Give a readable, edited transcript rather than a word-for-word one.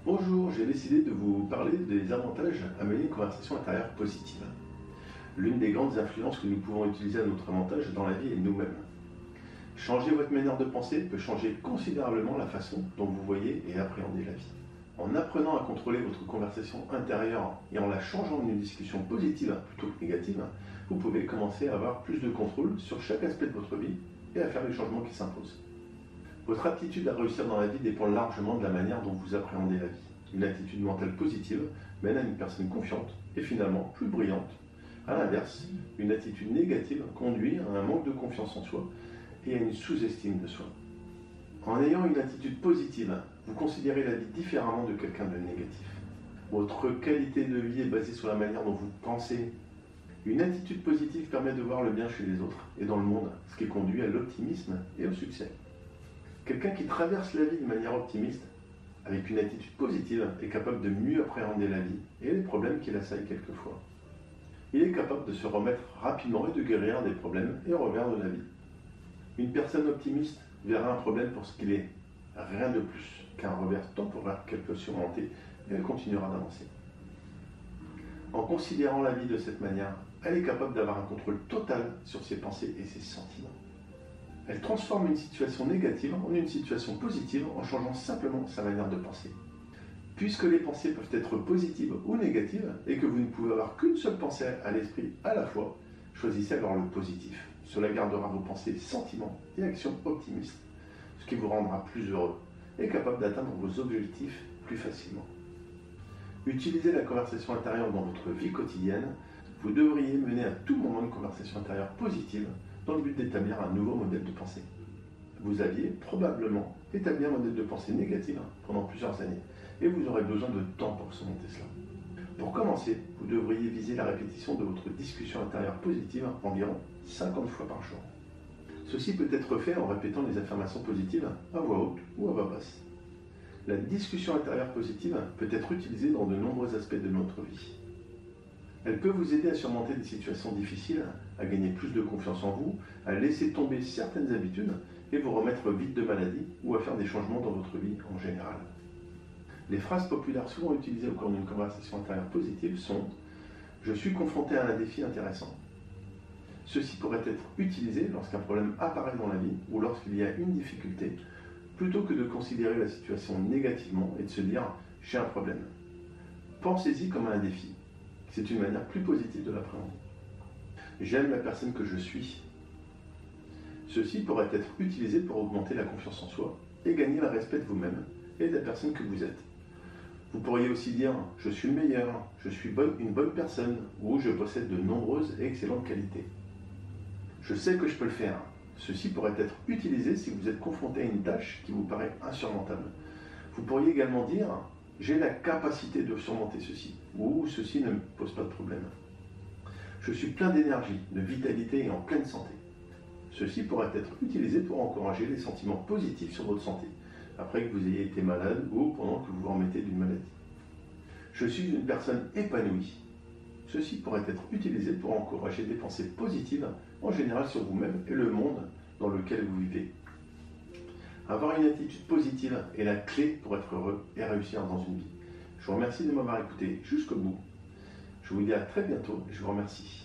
Bonjour, j'ai décidé de vous parler des avantages à mener une conversation intérieure positive. L'une des grandes influences que nous pouvons utiliser à notre avantage dans la vie est nous-mêmes. Changer votre manière de penser peut changer considérablement la façon dont vous voyez et appréhendez la vie. En apprenant à contrôler votre conversation intérieure et en la changeant en une discussion positive plutôt que négative, vous pouvez commencer à avoir plus de contrôle sur chaque aspect de votre vie et à faire les changements qui s'imposent. Votre aptitude à réussir dans la vie dépend largement de la manière dont vous appréhendez la vie. Une attitude mentale positive mène à une personne confiante et finalement plus brillante. A l'inverse, une attitude négative conduit à un manque de confiance en soi et à une sous-estime de soi. En ayant une attitude positive, vous considérez la vie différemment de quelqu'un de négatif. Votre qualité de vie est basée sur la manière dont vous pensez. Une attitude positive permet de voir le bien chez les autres et dans le monde, ce qui conduit à l'optimisme et au succès. Quelqu'un qui traverse la vie de manière optimiste, avec une attitude positive, est capable de mieux appréhender la vie et les problèmes qui l'assaillent quelquefois. Il est capable de se remettre rapidement et de guérir des problèmes et revers de la vie. Une personne optimiste verra un problème pour ce qu'il est, rien de plus qu'un revers temporaire qu'elle peut surmonter et elle continuera d'avancer. En considérant la vie de cette manière, elle est capable d'avoir un contrôle total sur ses pensées et ses sentiments. Elle transforme une situation négative en une situation positive en changeant simplement sa manière de penser. Puisque les pensées peuvent être positives ou négatives et que vous ne pouvez avoir qu'une seule pensée à l'esprit à la fois, choisissez alors le positif. Cela gardera vos pensées, sentiments et actions optimistes, ce qui vous rendra plus heureux et capable d'atteindre vos objectifs plus facilement. Utilisez la conversation intérieure dans votre vie quotidienne. Vous devriez mener à tout moment une conversation intérieure positive dans le but d'établir un nouveau modèle de pensée. Vous aviez probablement établi un modèle de pensée négatif pendant plusieurs années et vous aurez besoin de temps pour surmonter cela. Pour commencer, vous devriez viser la répétition de votre discussion intérieure positive environ 50 fois par jour. Ceci peut être fait en répétant les affirmations positives à voix haute ou à voix basse. La discussion intérieure positive peut être utilisée dans de nombreux aspects de notre vie. Elle peut vous aider à surmonter des situations difficiles, à gagner plus de confiance en vous, à laisser tomber certaines habitudes et vous remettre vite de maladie ou à faire des changements dans votre vie en général. Les phrases populaires souvent utilisées au cours d'une conversation intérieure positive sont « Je suis confronté à un défi intéressant ». Ceci pourrait être utilisé lorsqu'un problème apparaît dans la vie ou lorsqu'il y a une difficulté, plutôt que de considérer la situation négativement et de se dire « j'ai un problème ». Pensez-y comme à un défi. C'est une manière plus positive de l'appréhender. J'aime la personne que je suis. Ceci pourrait être utilisé pour augmenter la confiance en soi et gagner le respect de vous-même et de la personne que vous êtes. Vous pourriez aussi dire « je suis le meilleur »,« je suis une bonne personne » ou « je possède de nombreuses et excellentes qualités ». Je sais que je peux le faire. Ceci pourrait être utilisé si vous êtes confronté à une tâche qui vous paraît insurmontable. Vous pourriez également dire « j'ai la capacité de surmonter ceci » ou « ceci ne me pose pas de problème ». Je suis plein d'énergie, de vitalité et en pleine santé. Ceci pourrait être utilisé pour encourager les sentiments positifs sur votre santé, après que vous ayez été malade ou pendant que vous vous remettez d'une maladie. Je suis une personne épanouie. Ceci pourrait être utilisé pour encourager des pensées positives, en général sur vous-même et le monde dans lequel vous vivez. Avoir une attitude positive est la clé pour être heureux et réussir dans une vie. Je vous remercie de m'avoir écouté jusqu'au bout. Je vous dis à très bientôt et je vous remercie.